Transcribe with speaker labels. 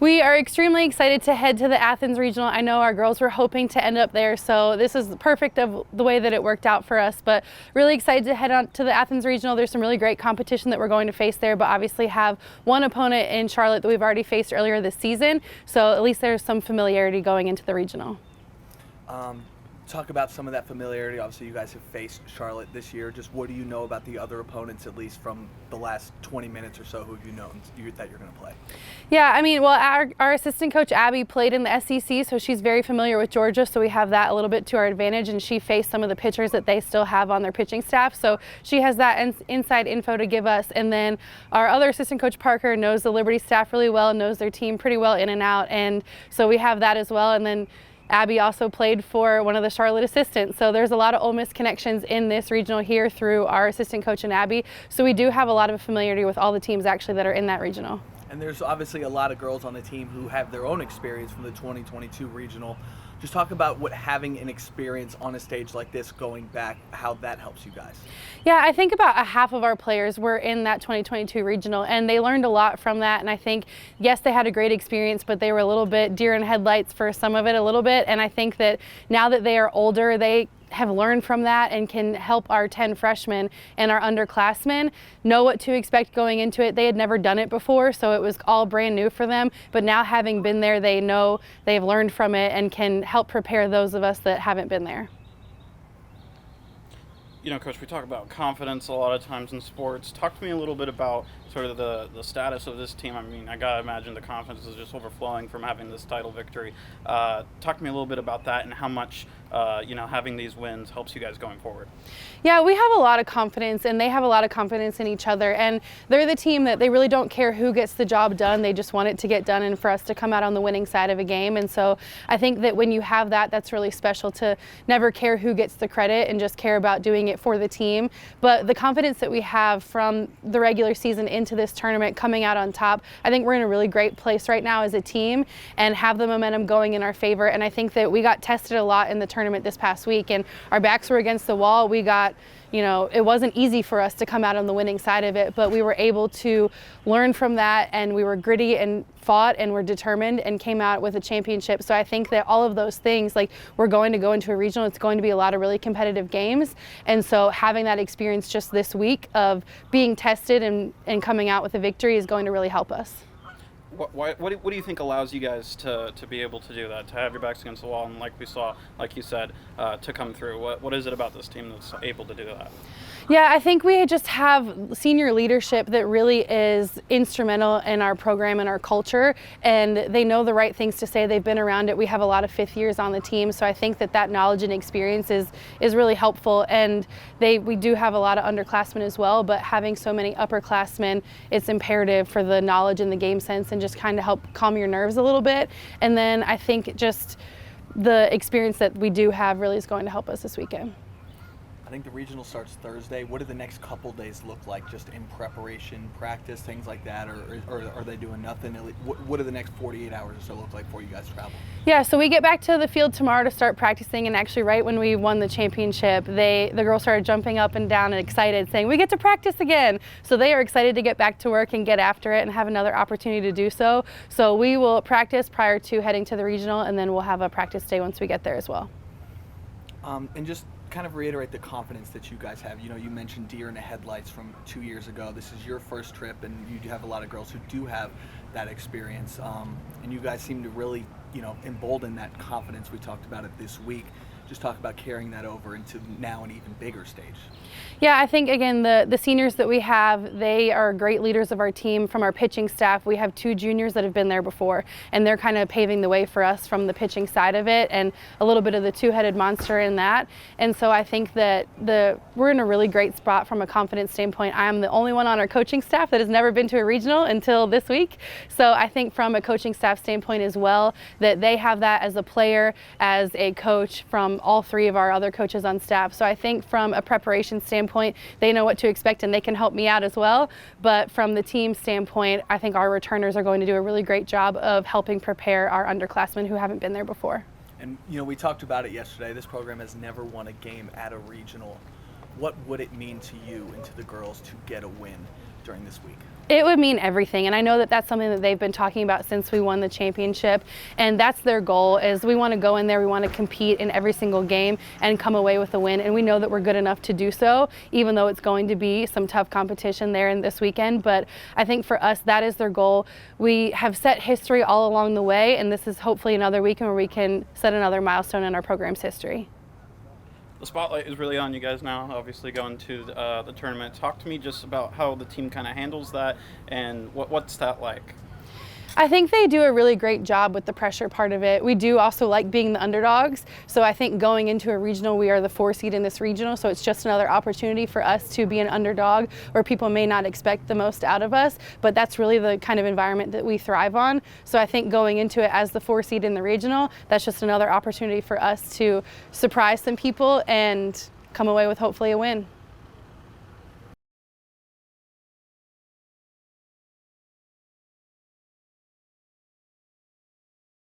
Speaker 1: We are extremely excited to head to the Athens Regional. I know our girls were hoping to end up there, so this is perfect of the way that it worked out for us, but really excited to head on to the Athens Regional. There's some really great competition that we're going to face there, but obviously have one opponent in Charlotte that we've already faced earlier this season, so at least there's some familiarity going into the regional.
Speaker 2: Talk about some of that familiarity. Obviously, you guys have faced Charlotte this year. Just what do you know about the other opponents, at least from the last 20 minutes or so, who have you known that you're going to play?
Speaker 1: Yeah, I mean, well, our assistant coach, Abby, played in the SEC, so she's very familiar with Georgia, so we have that a little bit to our advantage, and she faced some of the pitchers that they still have on their pitching staff, so she has that inside info to give us. And then our other assistant coach, Parker, knows the Liberty staff really well, knows their team pretty well in and out, and so we have that as well. And then Abby also played for one of the Charlotte assistants, so there's a lot of Ole Miss connections in this regional here through our assistant coach and Abby, so we do have a lot of familiarity with all the teams actually that are in that regional.
Speaker 2: And there's obviously a lot of girls on the team who have their own experience from the 2022 regional. Just talk about what having an experience on a stage like this going back, how that helps you guys.
Speaker 1: Yeah, I think about a half of our players were in that 2022 regional, and they learned a lot from that. And I think, yes, they had a great experience, but they were a little bit deer in headlights for some of it a little bit. And I think that now that they are older, they have learned from that and can help our 10 freshmen and our underclassmen know what to expect going into it. They had never done it before, so it was all brand new for them. But now, having been there, they know they've learned from it and can help prepare those of us that haven't been there.
Speaker 3: You know, Coach, we talk about confidence a lot of times in sports. Talk to me a little bit about sort of the status of this team. I mean, I gotta imagine the confidence is just overflowing from having this title victory. Talk to me a little bit about that and how much, having these wins helps you guys going forward.
Speaker 1: Yeah, we have a lot of confidence, and they have a lot of confidence in each other. And they're the team that they really don't care who gets the job done. They just want it to get done and for us to come out on the winning side of a game. And so I think that when you have that, that's really special, to never care who gets the credit and just care about doing it for the team. But the confidence that we have from the regular season into this tournament, coming out on top, I think we're in a really great place right now as a team and have the momentum going in our favor. And I think that we got tested a lot in the tournament this past week, and our backs were against the wall. We got, it wasn't easy for us to come out on the winning side of it, but we were able to learn from that, and we were gritty and fought and were determined and came out with a championship. So I think that all of those things, like, we're going to go into a regional, it's going to be a lot of really competitive games. And so having that experience just this week of being tested and coming out with a victory is going to really help us.
Speaker 3: What do you think allows you guys to be able to do that, to have your backs against the wall, and like we saw, like you said, to come through? What is it about this team that's able to do that?
Speaker 1: Yeah, I think we just have senior leadership that really is instrumental in our program and our culture, and they know the right things to say. They've been around it. We have a lot of fifth years on the team, so I think that knowledge and experience is really helpful. And we do have a lot of underclassmen as well, but having so many upperclassmen, it's imperative for the knowledge and the game sense, and just kind of help calm your nerves a little bit. And then I think just the experience that we do have really is going to help us this weekend.
Speaker 2: I think the regional starts Thursday. What do the next couple days look like, just in preparation, practice, things like that, or are they doing nothing? What do the next 48 hours or so look like before you guys travel?
Speaker 1: Yeah, so we get back to the field tomorrow to start practicing, and actually right when we won the championship, the girls started jumping up and down and excited, saying, "We get to practice again." So they are excited to get back to work and get after it and have another opportunity to do so. So we will practice prior to heading to the regional, and then we'll have a practice day once we get there as well.
Speaker 2: And just kind of reiterate the confidence that you guys have. You mentioned deer in the headlights from 2 years ago. This is your first trip, and you do have a lot of girls who do have that experience. And you guys seem to really, embolden that confidence. We talked about it this week. Just talk about carrying that over into now an even bigger stage.
Speaker 1: Yeah, I think, again, the seniors that we have, they are great leaders of our team. From our pitching staff, we have 2 juniors that have been there before, and they're kind of paving the way for us from the pitching side of it, and a little bit of the two-headed monster in that. And so I think that we're in a really great spot from a confidence standpoint. I'm the only one on our coaching staff that has never been to a regional until this week. So I think from a coaching staff standpoint as well, that they have that as a player, as a coach, from all 3 of our other coaches on staff. So I think from a preparation standpoint, they know what to expect, and they can help me out as well. But from the team standpoint, I think our returners are going to do a really great job of helping prepare our underclassmen who haven't been there before.
Speaker 2: And we talked about it yesterday. This program has never won a game at a regional. What would it mean to you and to the girls to get a win during this week?
Speaker 1: It would mean everything, and I know that that's something that they've been talking about since we won the championship, and that's their goal. Is we want to go in there, we want to compete in every single game and come away with a win, and we know that we're good enough to do so, even though it's going to be some tough competition there in this weekend. But I think for us, that is their goal. We have set history all along the way, and this is hopefully another weekend where we can set another milestone in our program's history.
Speaker 3: The spotlight is really on you guys now, obviously going to the tournament. Talk to me just about how the team kind of handles that, and what's that like?
Speaker 1: I think they do a really great job with the pressure part of it. We do also like being the underdogs, so I think going into a regional, we are the 4 seed in this regional, so it's just another opportunity for us to be an underdog where people may not expect the most out of us, but that's really the kind of environment that we thrive on. So I think going into it as the 4 seed in the regional, that's just another opportunity for us to surprise some people and come away with hopefully a win.